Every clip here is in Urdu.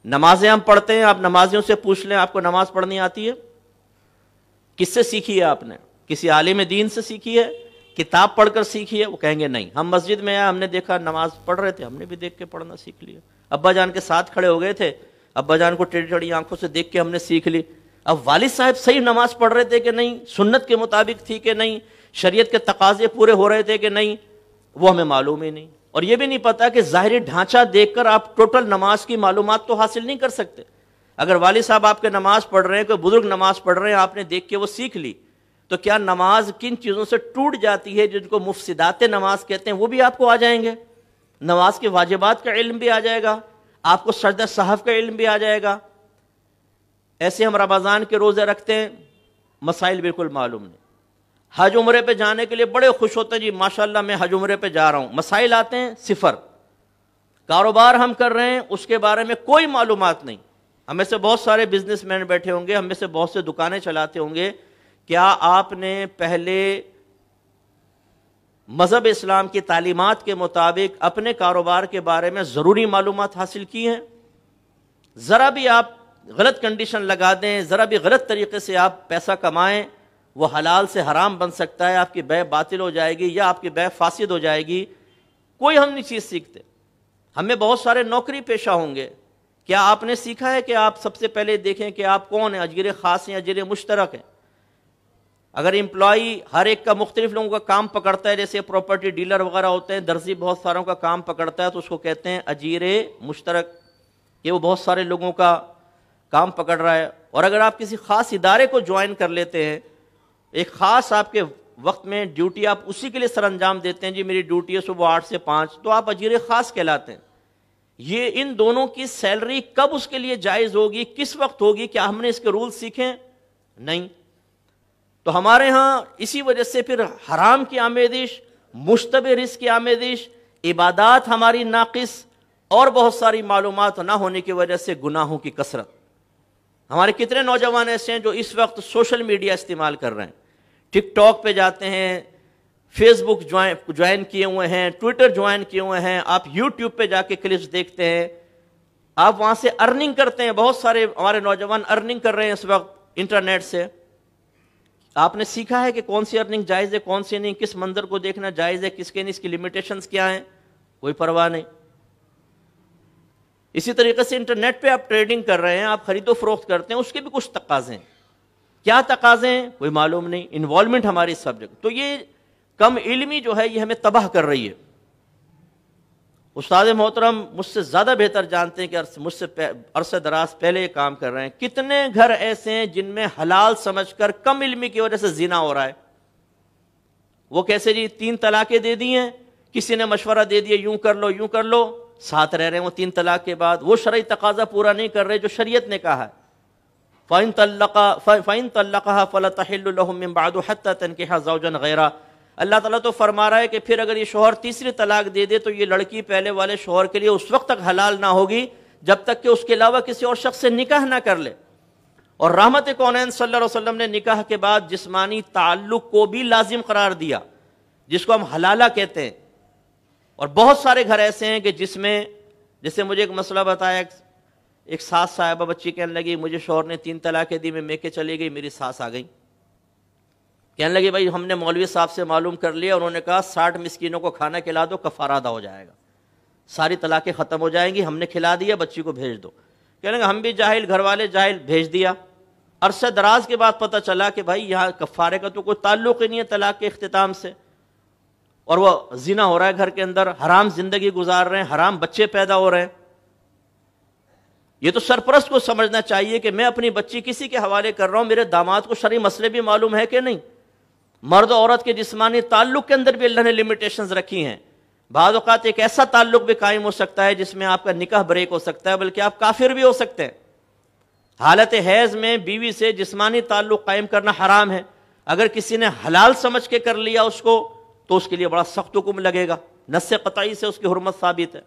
نمازیں ہم پڑھتے ہیں، آپ نمازیوں سے پوچھ لیں آپ کو نماز پڑھنی آتی ہے؟ کس سے سیکھی ہے آپ نے؟ کسی عالم دین سے سیکھی ہے؟ کتاب پڑھ کر سیکھی ہے؟ وہ کہیں گے نہیں، ہم مسجد میں آئے، ہم نے دیکھا نماز پڑھ رہے تھے، ہم نے بھی دیکھ کے پڑھنا سیکھ لیا، ابا جان کے ساتھ کھڑے ہو گئے تھے، ابا جان کو ٹیڑھی ٹیڑھی آنکھوں سے دیکھ کے ہم نے سیکھ لی۔ اب والد صاحب صحیح نماز پڑھ رہے تھے کہ نہیں، سنت کے مطابق تھی کہ نہیں، شریعت کے تقاضے پورے ہو رہے تھے کہ نہیں، وہ ہمیں معلوم ہی نہیں، اور یہ بھی نہیں پتا کہ ظاہری ڈھانچہ دیکھ کر آپ ٹوٹل نماز کی معلومات تو حاصل نہیں کر سکتے۔ اگر والد صاحب آپ کے نماز پڑھ رہے ہیں، کوئی بزرگ نماز پڑھ رہے ہیں، آپ نے دیکھ کے وہ سیکھ لی، تو کیا نماز کن چیزوں سے ٹوٹ جاتی ہے جن کو مفسدات نماز کہتے ہیں وہ بھی آپ کو آ جائیں گے؟ نماز کے واجبات کا علم بھی آ جائے گا، آپ کو سجدہ سہو کا علم بھی آ جائے گا۔ ایسے ہم رمضان کے روزے رکھتے ہیں، مسائل بالکل معلوم نہیں، حج عمرے پہ جانے کے لیے بڑے خوش ہوتے ہیں، جی ماشاءاللہ میں حج عمرے پہ جا رہا ہوں، مسائل آتے ہیں صفر۔ کاروبار ہم کر رہے ہیں، اس کے بارے میں کوئی معلومات نہیں۔ ہم میں سے بہت سارے بزنس مین بیٹھے ہوں گے، ہم میں سے بہت سے دکانیں چلاتے ہوں گے، کیا آپ نے پہلے مذہب اسلام کی تعلیمات کے مطابق اپنے کاروبار کے بارے میں ضروری معلومات حاصل کی ہیں؟ ذرا بھی آپ غلط کنڈیشن لگا دیں، ذرا بھی غلط طریقے سے آپ پیسہ کمائیں، وہ حلال سے حرام بن سکتا ہے، آپ کی بیع باطل ہو جائے گی یا آپ کی بیع فاسد ہو جائے گی۔ کوئی ہم نہیں چیز سیکھتے۔ ہمیں بہت سارے نوکری پیشہ ہوں گے، کیا آپ نے سیکھا ہے کہ آپ سب سے پہلے دیکھیں کہ آپ کون ہیں، اجیر خاص ہیں، اجیر مشترک ہیں؟ اگر امپلائی ہر ایک کا مختلف لوگوں کا کام پکڑتا ہے، جیسے پراپرٹی ڈیلر وغیرہ ہوتے ہیں، درزی بہت ساروں کا کام پکڑتا ہے، تو اس کو کہتے ہیں اجیر مشترک، یہ وہ بہت سارے لوگوں کا کام پکڑ رہا ہے۔ اور اگر آپ کسی خاص ادارے کو جوائن کر لیتے ہیں، ایک خاص آپ کے وقت میں ڈیوٹی آپ اسی کے لیے سر انجام دیتے ہیں، جی میری ڈیوٹی ہے صبح 8 سے 5، تو آپ اجیر خاص کہلاتے ہیں۔ یہ ان دونوں کی سیلری کب اس کے لیے جائز ہوگی، کس وقت ہوگی، کیا ہم نے اس کے رول سیکھیں؟ نہیں۔ تو ہمارے ہاں اسی وجہ سے پھر حرام کی آمیزش، مشتبہ رزق کی آمیزش، عبادات ہماری ناقص، اور بہت ساری معلومات نہ ہونے کی وجہ سے گناہوں کی کثرت۔ ہمارے کتنے نوجوان ایسے ہیں جو اس وقت سوشل میڈیا استعمال کر رہے ہیں، ٹک ٹاک پہ جاتے ہیں، فیس بک جوائن کیے ہوئے ہیں، ٹویٹر جوائن کیے ہوئے ہیں، آپ یوٹیوب پہ جا کے کلپس دیکھتے ہیں، آپ وہاں سے ارننگ کرتے ہیں۔ بہت سارے ہمارے نوجوان ارننگ کر رہے ہیں اس وقت انٹرنیٹ سے۔ آپ نے سیکھا ہے کہ کون سی ارننگ جائز ہے، کون سی نہیں، کس منظر کو دیکھنا جائز ہے، کس کے نہیں، اس کی لمیٹیشنز کیا ہیں؟ کوئی پرواہ نہیں۔ اسی طریقے سے انٹرنیٹ پہ آپ ٹریڈنگ کر رہے ہیں، آپ خرید و فروخت کرتے ہیں، اس کے بھی کچھ تقاضے ہیں، کیا تقاضے ہیں کوئی معلوم نہیں، انوالومنٹ ہماری سبجیکٹ۔ تو یہ کم علمی جو ہے یہ ہمیں تباہ کر رہی ہے۔ استاد محترم مجھ سے زیادہ بہتر جانتے ہیں کہ مجھ سے عرصہ دراز پہلے یہ کام کر رہے ہیں، کتنے گھر ایسے ہیں جن میں حلال سمجھ کر کم علمی کی وجہ سے زنا ہو رہا ہے۔ وہ کیسے جی، 3 طلاقیں دے دی ہیں، کسی نے مشورہ دے دیا یوں کر لو یوں کر لو، ساتھ رہ رہے ہیں وہ 3 طلاق کے بعد، وہ شرعی تقاضا پورا نہیں کر رہے جو شریعت نے کہا ہے۔ فَإِن طَلَّقَهَا فَلَا تَحِلُّ لَهُ مِن بَعْدُ حَتَّى تَنكِحَ زَوْجًا غَيْرَهُ۔ اللہ تعالیٰ تو فرما رہا ہے کہ پھر اگر یہ شوہر تیسری طلاق دے دے تو یہ لڑکی پہلے والے شوہر کے لیے اس وقت تک حلال نہ ہوگی جب تک کہ اس کے علاوہ کسی اور شخص سے نکاح نہ کر لے۔ اور رحمت کونین صلی اللہ علیہ وسلم نے نکاح کے بعد جسمانی تعلق کو بھی لازم قرار دیا، جس کو ہم حلالہ کہتے ہیں۔ اور بہت سارے گھر ایسے ہیں کہ جس میں، جیسے مجھے ایک مسئلہ بتایا، ایک ساس صاحبہ بچی کہنے لگی مجھے شوہر نے 3 طلاقیں دی، میں میکے چلی گئی، میری ساس آ گئی، کہنے لگی بھائی ہم نے مولوی صاحب سے معلوم کر لیا، انہوں نے کہا 60 مسکینوں کو کھانا کھلا دو، کفارہ ادا ہو جائے گا، ساری طلاقیں ختم ہو جائیں گی، ہم نے کھلا دیا، بچی کو بھیج دو۔ کہنے لگا ہم بھی جاہل، گھر والے جاہل، بھیج دیا۔ عرصہ دراز کے بعد پتہ چلا کہ بھائی یہاں کفارے کا تو کوئی تعلق ہی نہیں ہے طلاق کے اختتام سے، اور وہ زنا ہو رہا ہے گھر کے اندر، حرام زندگی گزار رہے ہیں، حرام بچے پیدا ہو رہے ہیں۔ یہ تو سرپرست کو سمجھنا چاہیے کہ میں اپنی بچی کسی کے حوالے کر رہا ہوں، میرے داماد کو شرعی مسئلے بھی معلوم ہے کہ نہیں۔ مرد و عورت کے جسمانی تعلق کے اندر بھی اللہ نے لیمیٹیشنز رکھی ہیں۔ بعض اوقات ایک ایسا تعلق بھی قائم ہو سکتا ہے جس میں آپ کا نکاح بریک ہو سکتا ہے، بلکہ آپ کافر بھی ہو سکتے ہیں۔ حالت حیض میں بیوی سے جسمانی تعلق قائم کرنا حرام ہے، اگر کسی نے حلال سمجھ کے کر لیا اس کو تو اس کے لیے بڑا سخت حکم لگے گا، نص قطعی سے اس کی حرمت ثابت ہے۔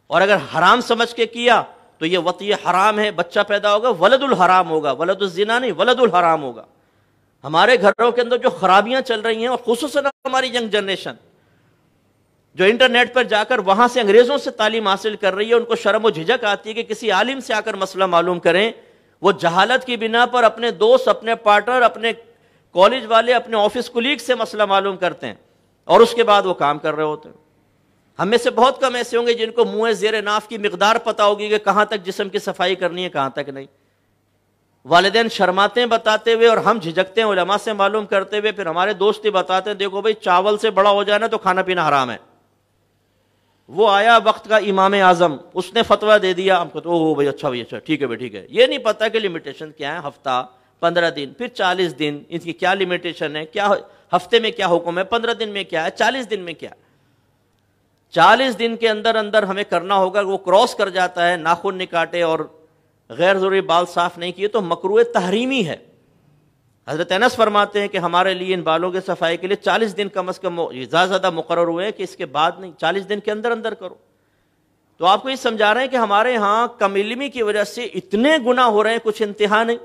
اور اگر حرام سمجھ کے کیا تو یہ وطیہ حرام ہے، بچہ پیدا ہوگا ولد الحرام ہوگا، ولد الزنا نہیں، ولد الحرام ہوگا۔ ہمارے گھروں کے اندر جو خرابیاں چل رہی ہیں، اور خصوصاً ہماری ینگ جنریشن، جو انٹرنیٹ پر جا کر وہاں سے انگریزوں سے تعلیم حاصل کر رہی ہے، ان کو شرم و جھجک آتی ہے کہ کسی عالم سے آ کر مسئلہ معلوم کریں. وہ جہالت کی بنا پر اپنے دوست، اپنے پارٹنر، اپنے کالج والے، اپنے آفس کولیگ سے مسئلہ معلوم کرتے ہیں اور اس کے بعد وہ کام کر رہے ہوتے ہیں. ہم میں سے بہت کم ایسے ہوں گے جن کو منہ زیر ناف کی مقدار پتہ ہوگی کہ کہاں تک جسم کی صفائی کرنی ہے، کہاں تک نہیں. والدین شرماتے ہیں بتاتے ہوئے اور ہم جھجکتے ہیں علماء سے معلوم کرتے ہوئے. پھر ہمارے دوست ہی بتاتے ہیں دیکھو بھائی چاول سے بڑا ہو جائے نا تو کھانا پینا حرام ہے. وہ آیا وقت کا امام اعظم، اس نے فتویٰ دے دیا، ہم کہتے اوہ بھائی اچھا بھائی اچھا ٹھیک ہے بھائی ٹھیک ہے. یہ نہیں پتا کہ لمیٹیشن کیا ہے، ہفتہ، 15 دن، پھر 40 دن، ان کی کیا لمیٹیشن ہے، کیا ہفتے میں کیا حکم ہے، 15 دن میں کیا ہے، 40 دن میں کیا. 40 دن کے اندر اندر ہمیں کرنا ہوگا. وہ کراس کر جاتا ہے، ناخن نہیں کاٹے اور غیر ضروری بال صاف نہیں کیے تو مکروہ تحریمی ہے. حضرت انس فرماتے ہیں کہ ہمارے لیے ان بالوں کے صفائی کے لیے 40 دن کم از کم زیادہ مقرر ہوئے ہیں کہ اس کے بعد نہیں، 40 دن کے اندر اندر کرو. تو آپ کو یہ سمجھا رہے ہیں کہ ہمارے ہاں کم علمی کی وجہ سے اتنے گناہ ہو رہے ہیں کچھ انتہا نہیں.